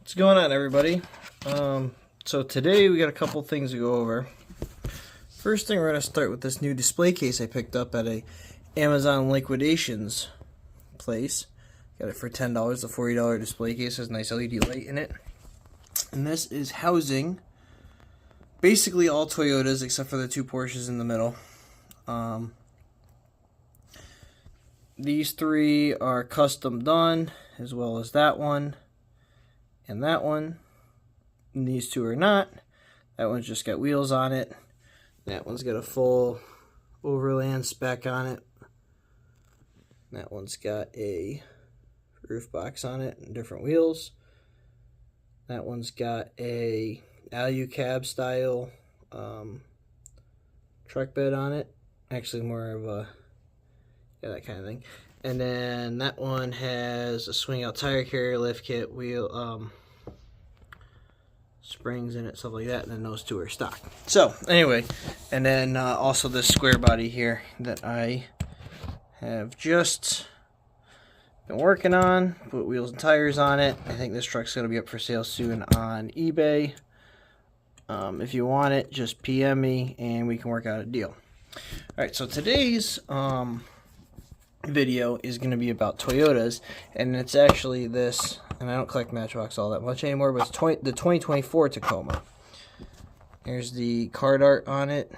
What's going on, everybody? So today we got a couple things to go over. First thing, we're going to start with this new display case I picked up at a Amazon liquidations place. Got it for $10. The $40 display case has a nice LED light in it. And this is housing basically all Toyotas except for the two Porsches in the middle. These three are custom done, as well as that one and that one. And these two are not. That one's just got wheels on it. That one's got a full overland spec on it. That one's got a roof box on it and different wheels. That one's got a alu cab style truck bed on it. Actually more of a, yeah, that kind of thing. And then that one has a swing out tire carrier, lift kit, wheel, springs in it, stuff like that, and then those two are stock. So anyway, and then also this square body here that I have just been working on, put wheels and tires on it. I think this truck's going to be up for sale soon on eBay. If you want it, just PM me and we can work out a deal. Alright, so today's video is going to be about Toyotas, and it's actually this, and I don't collect Matchbox all that much anymore, but it's the 2024 Tacoma. There's the card art on it.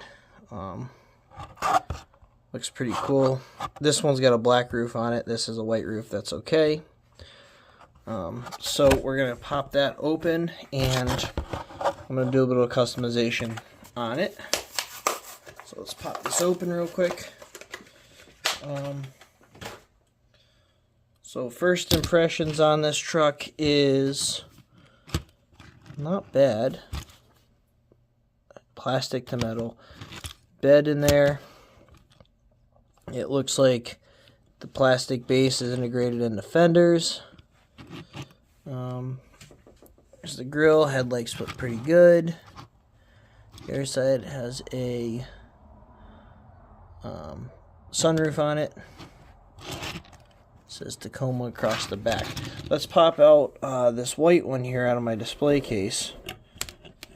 Looks pretty cool. This one's got a black roof on it. This is a white roof. That's okay. So we're going to pop that open, and I'm going to do a little customization on it. So let's pop this open real quick. So first impressions on this truck is not bad. Plastic to metal. Bed in there. It looks like the plastic base is integrated in the fenders. There's the grill. Headlights look pretty good. The other side has a sunroof on it. Says Tacoma across the back. Let's pop out this white one here out of my display case,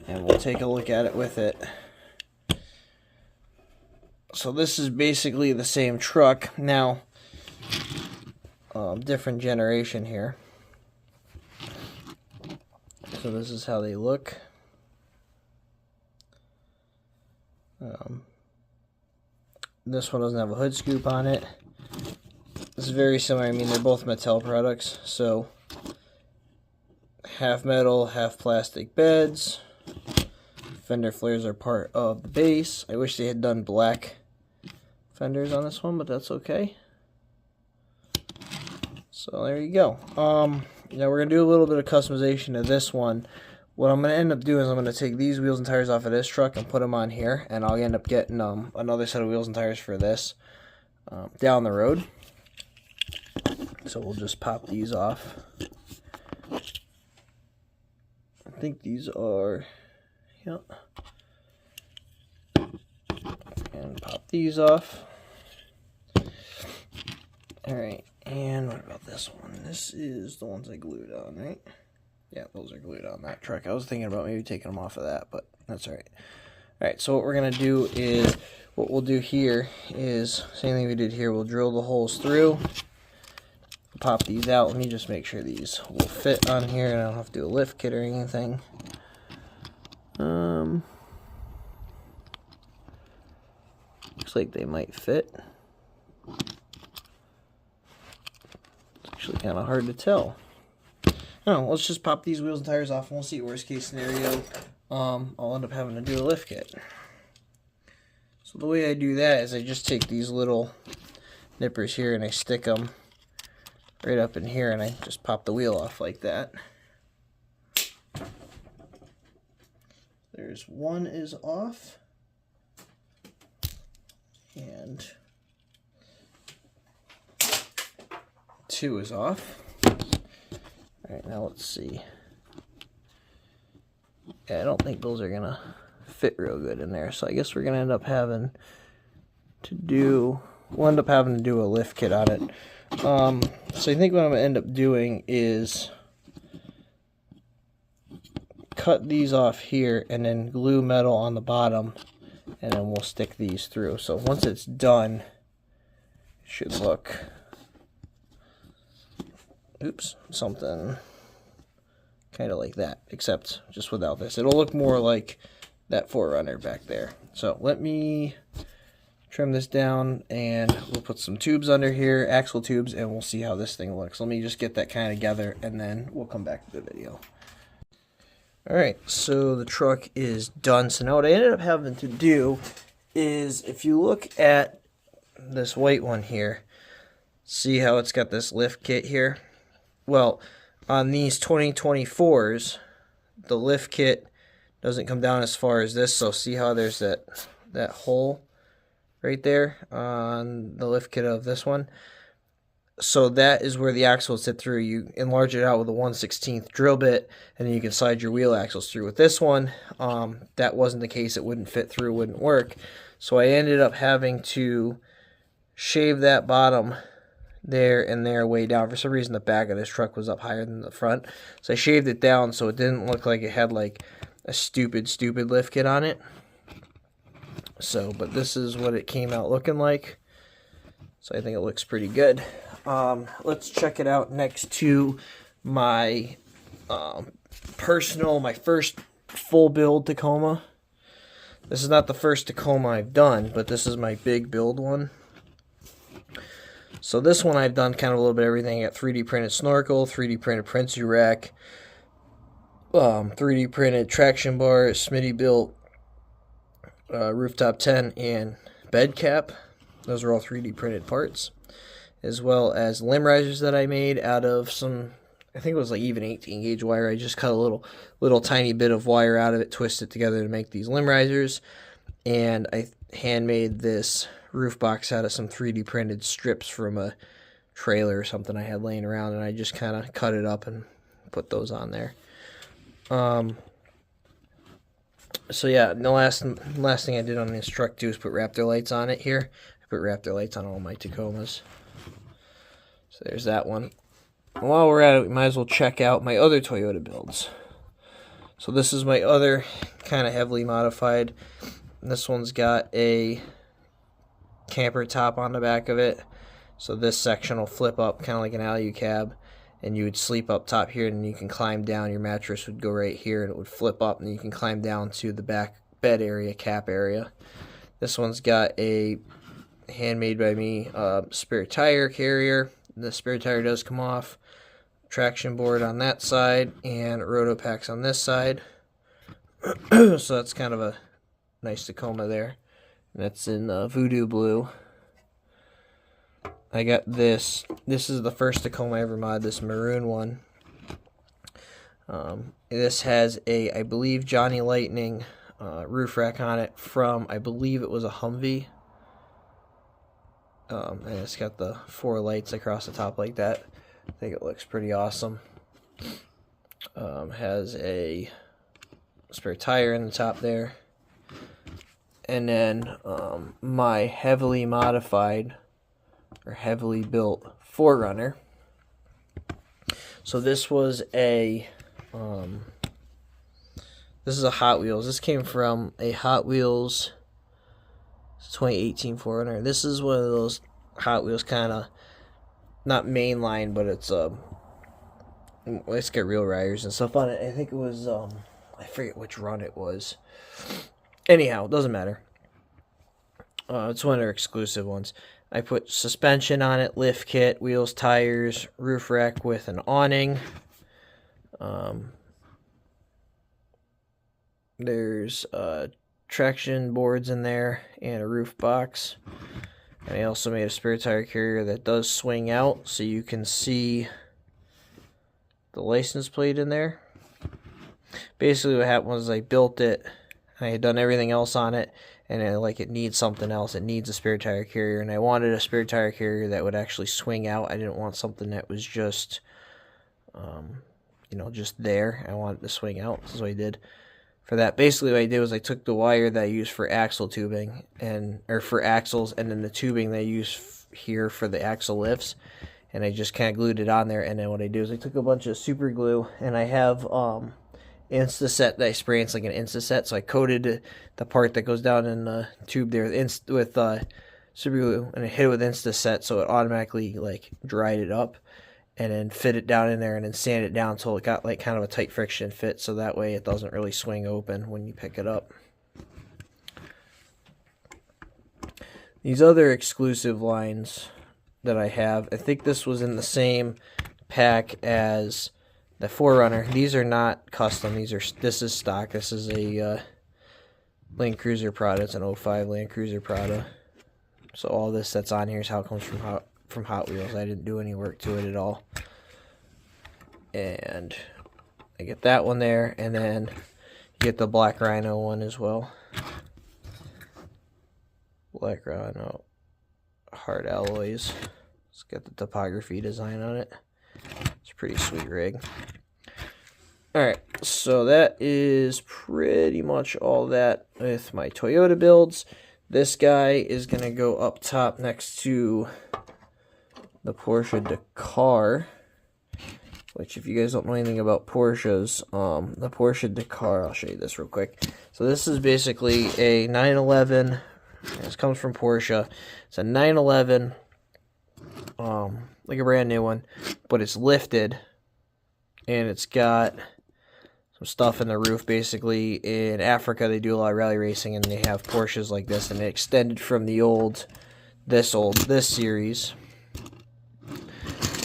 and we'll take a look at it with it. So this is basically the same truck. Now, different generation here. So this is how they look. This one doesn't have a hood scoop on it. This is very similar. I mean, they're both Mattel products, so half metal, half plastic beds. Fender flares are part of the base. I wish they had done black fenders on this one, but that's okay. So there you go. Now we're going to do a little bit of customization to this one. What I'm going to end up doing is I'm going to take these wheels and tires off of this truck and put them on here, and I'll end up getting another set of wheels and tires for this down the road. So we'll just pop these off. I think these are, yep. And pop these off. Alright, and what about this one? This is the ones I glued on, right? Yeah, those are glued on that truck. I was thinking about maybe taking them off of that, but that's alright. Alright, so what we're going to do is, what we'll do here is, same thing we did here, we'll drill the holes through. Pop these out. Let me just make sure these will fit on here and I don't have to do a lift kit or anything. Looks like they might fit. It's actually kind of hard to tell. Oh, let's just pop these wheels and tires off and we'll see. Worst case scenario, I'll end up having to do a lift kit. So the way I do that is I just take these little nippers here and I stick them right up in here, and I just pop the wheel off like that. There's one is off, and two is off. Alright, now let's see. Yeah, I don't think those are gonna fit real good in there, so I guess we're gonna end up having to do, we'll end up having to do a lift kit on it. So I think what I'm going to end up doing is cut these off here and then glue metal on the bottom, and then we'll stick these through. So once it's done, it should look, something kind of like that, except just without this. It'll look more like that 4Runner back there. So let me trim this down, and we'll put some tubes under here, axle tubes, and we'll see how this thing looks. Let me just get that kind of together, and then we'll come back to the video. Alright, so the truck is done. So now what I ended up having to do is, if you look at this white one here, see how it's got this lift kit here? Well, on these 2024s, the lift kit doesn't come down as far as this, so see how there's that hole right there on the lift kit of this one? So that is where the axle would sit through. You enlarge it out with a 1/16 drill bit, and then you can slide your wheel axles through. With this one, that wasn't the case. It wouldn't fit through, wouldn't work. So I ended up having to shave that bottom there and there way down. For some reason, the back of this truck was up higher than the front. So I shaved it down so it didn't look like it had like a stupid lift kit on it. So, but this is what it came out looking like. So I think it looks pretty good. Let's check it out next to my my first full build Tacoma. This is not the first Tacoma I've done, but this is my big build one. So this one I've done kind of a little bit of everything. I got 3D printed snorkel, 3D printed Prinsu rack, 3D printed traction bar, Smitty built rooftop tent, and bed cap. Those are all 3D printed parts, as well as limb risers that I made out of some, I think it was like even 18 gauge wire. I just cut a little tiny bit of wire out of it, twist it together to make these limb risers, and I handmade this roof box out of some 3D printed strips from a trailer or something I had laying around, and I just kind of cut it up and put those on there. So yeah, the last thing I did on this truck too is put Raptor lights on it here. I put Raptor lights on all my Tacomas. So there's that one. And while we're at it, we might as well check out my other Toyota builds. So this is my other kind of heavily modified. This one's got a camper top on the back of it. So this section will flip up kind of like an Alu cab, and you would sleep up top here, and you can climb down. Your mattress would go right here, and it would flip up, and you can climb down to the back bed area, cap area. This one's got a handmade by me spare tire carrier. The spare tire does come off. Traction board on that side, and roto packs on this side. So that's kind of a nice Tacoma there. And that's in Voodoo Blue. I got this. This is the first Tacoma I ever modded, this maroon one. This has a, I believe, Johnny Lightning roof rack on it from, I believe it was a Humvee. And it's got the 4 lights across the top like that. I think it looks pretty awesome. Has a spare tire in the top there. And then my heavily modified or heavily built 4Runner. So this was a this is a Hot Wheels. This came from a Hot Wheels 2018 4Runner. This is one of those Hot Wheels kind of, not mainline, but it's got real riders and stuff on it. I think it was I forget which run it was. Anyhow, it doesn't matter. It's one of their exclusive ones. I put suspension on it, lift kit, wheels, tires, roof rack with an awning. There's traction boards in there and a roof box. And I also made a spare tire carrier that does swing out, so you can see the license plate in there. Basically what happened was I built it, I had done everything else on it, and it needs something else. It needs a spare tire carrier, and I wanted a spare tire carrier that would actually swing out. I didn't want something that was just, just there. I wanted to swing out, so I did. For that, basically what I did was I took the wire that I used for axle tubing, or for axles, and then the tubing that I use here for the axle lifts, and I just kind of glued it on there. And then what I do is I took a bunch of super glue, and I have Insta-Set that I spray. It's like an Insta-Set, so I coated the part that goes down in the tube there with super glue, and I hit it with Insta-Set so it automatically like dried it up, and then fit it down in there and then sand it down until it got like kind of a tight friction fit, so that way it doesn't really swing open when you pick it up. These other exclusive lines that I have, I think this was in the same pack as the 4Runner. These are not custom. This is stock. This is a Land Cruiser Prada. It's an 05 Land Cruiser Prada. So all this that's on here is how it comes from Hot Wheels. I didn't do any work to it at all. And I get that one there, and then you get the Black Rhino one as well. Black Rhino hard alloys. It's got the topography design on it. It's a pretty sweet rig. Alright, so that is pretty much all that with my Toyota builds. This guy is going to go up top next to the Porsche Dakar, which if you guys don't know anything about Porsches, the Porsche Dakar, I'll show you this real quick. So this is basically a 911, this comes from Porsche. It's a 911, like a brand new one, but it's lifted, and it's got some stuff in the roof. Basically, in Africa, they do a lot of rally racing, and they have Porsches like this, and it extended from the this series,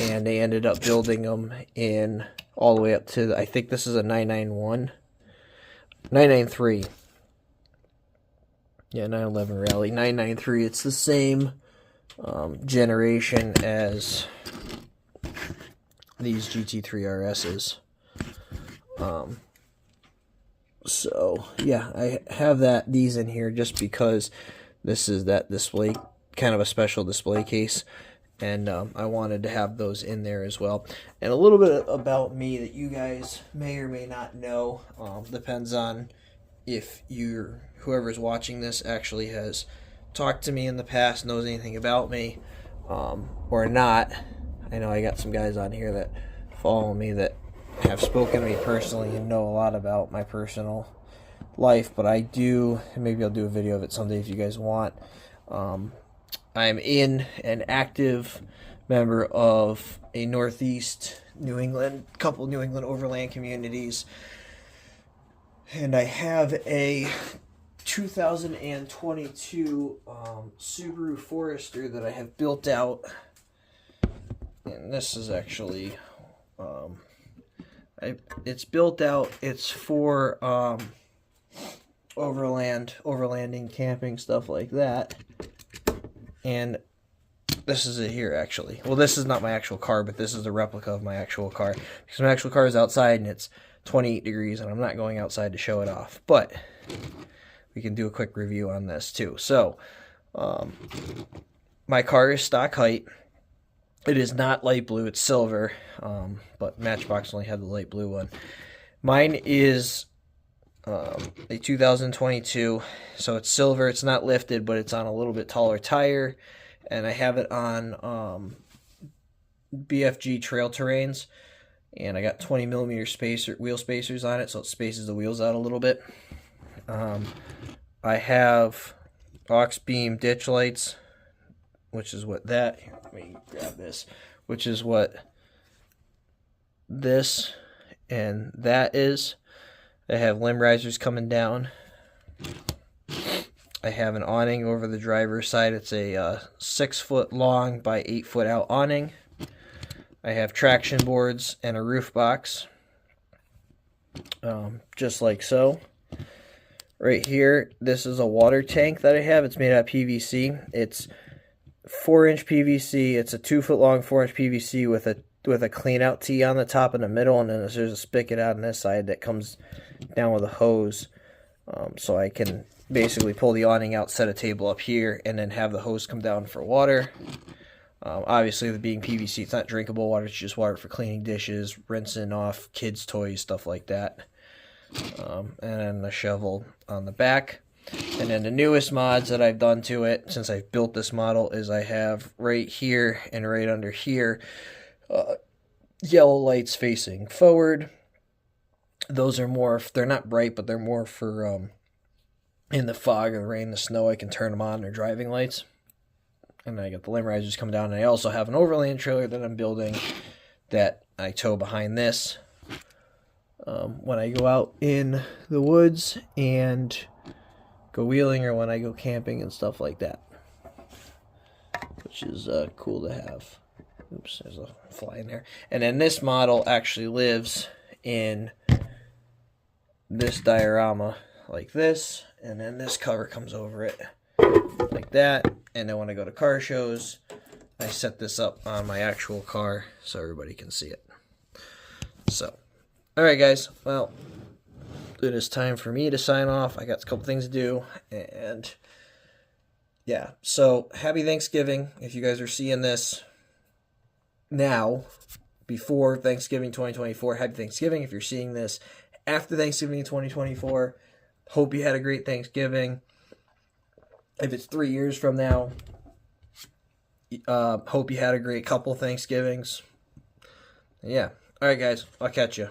and they ended up building them in all the way up to, I think this is a 993. Yeah, 911 Rally, 993. It's the same generation as these GT3 RSs. So yeah, I have these in here just because this is that display, kind of a special display case, and I wanted to have those in there as well. And a little bit about me that you guys may or may not know, depends on if whoever's watching this actually has talked to me in the past, knows anything about me, or not. I know I got some guys on here that follow me that have spoken to me personally and know a lot about my personal life, but I do, and maybe I'll do a video of it someday if you guys want. I'm in an active member of a Northeast New England, couple New England overland communities, and I have a 2022 Subaru Forester that I have built out, and this is actually it's built out. It's for overlanding, camping, stuff like that. And this is it here, actually. Well, this is not my actual car, but this is a replica of my actual car, because my actual car is outside and it's 28 degrees, and I'm not going outside to show it off. But we can do a quick review on this too. So, my car is stock height. It is not light blue, it's silver, but Matchbox only had the light blue one. Mine is a 2022, so it's silver. It's not lifted, but it's on a little bit taller tire, and I have it on BFG trail terrains, and I got 20 millimeter wheel spacers on it, so it spaces the wheels out a little bit. I have aux beam ditch lights, which is what that, here, let me grab this, which is what this and that is. I have limb risers coming down. I have an awning over the driver's side. It's a 6 foot long by 8 foot out awning. I have traction boards and a roof box, just like so. Right here, this is a water tank that I have. It's made out of PVC. It's 4-inch PVC. It's a 2 foot long 4-inch PVC with a clean out tee on the top and the middle, and then there's a spigot on this side that comes down with a hose, so I can basically pull the awning out, set a table up here, and then have the hose come down for water. Obviously, with being PVC, it's not drinkable water. It's just water for cleaning dishes, rinsing off kids' toys, stuff like that. And then the shovel on the back. And then the newest mods that I've done to it since I've built this model is I have right here and right under here yellow lights facing forward, Those are more, they're not bright, but they're more for in the fog or the rain, the snow. I can turn them on. They're driving lights. And then I got the limb risers come down. And I also have an overland trailer that I'm building that I tow behind this when I go out in the woods and go wheeling, or when I go camping and stuff like that, which is cool to have. Oops, there's a fly in there. And then this model actually lives in this diorama like this, and then this cover comes over it like that. And then when I go to car shows, I set this up on my actual car so everybody can see it. So, alright guys, well, it is time for me to sign off. I got a couple things to do, and yeah, so happy Thanksgiving. If you guys are seeing this now, before Thanksgiving 2024, happy Thanksgiving. If you're seeing this after Thanksgiving 2024, hope you had a great Thanksgiving. If it's 3 years from now, hope you had a great couple Thanksgivings. Yeah. All right, guys. I'll catch you.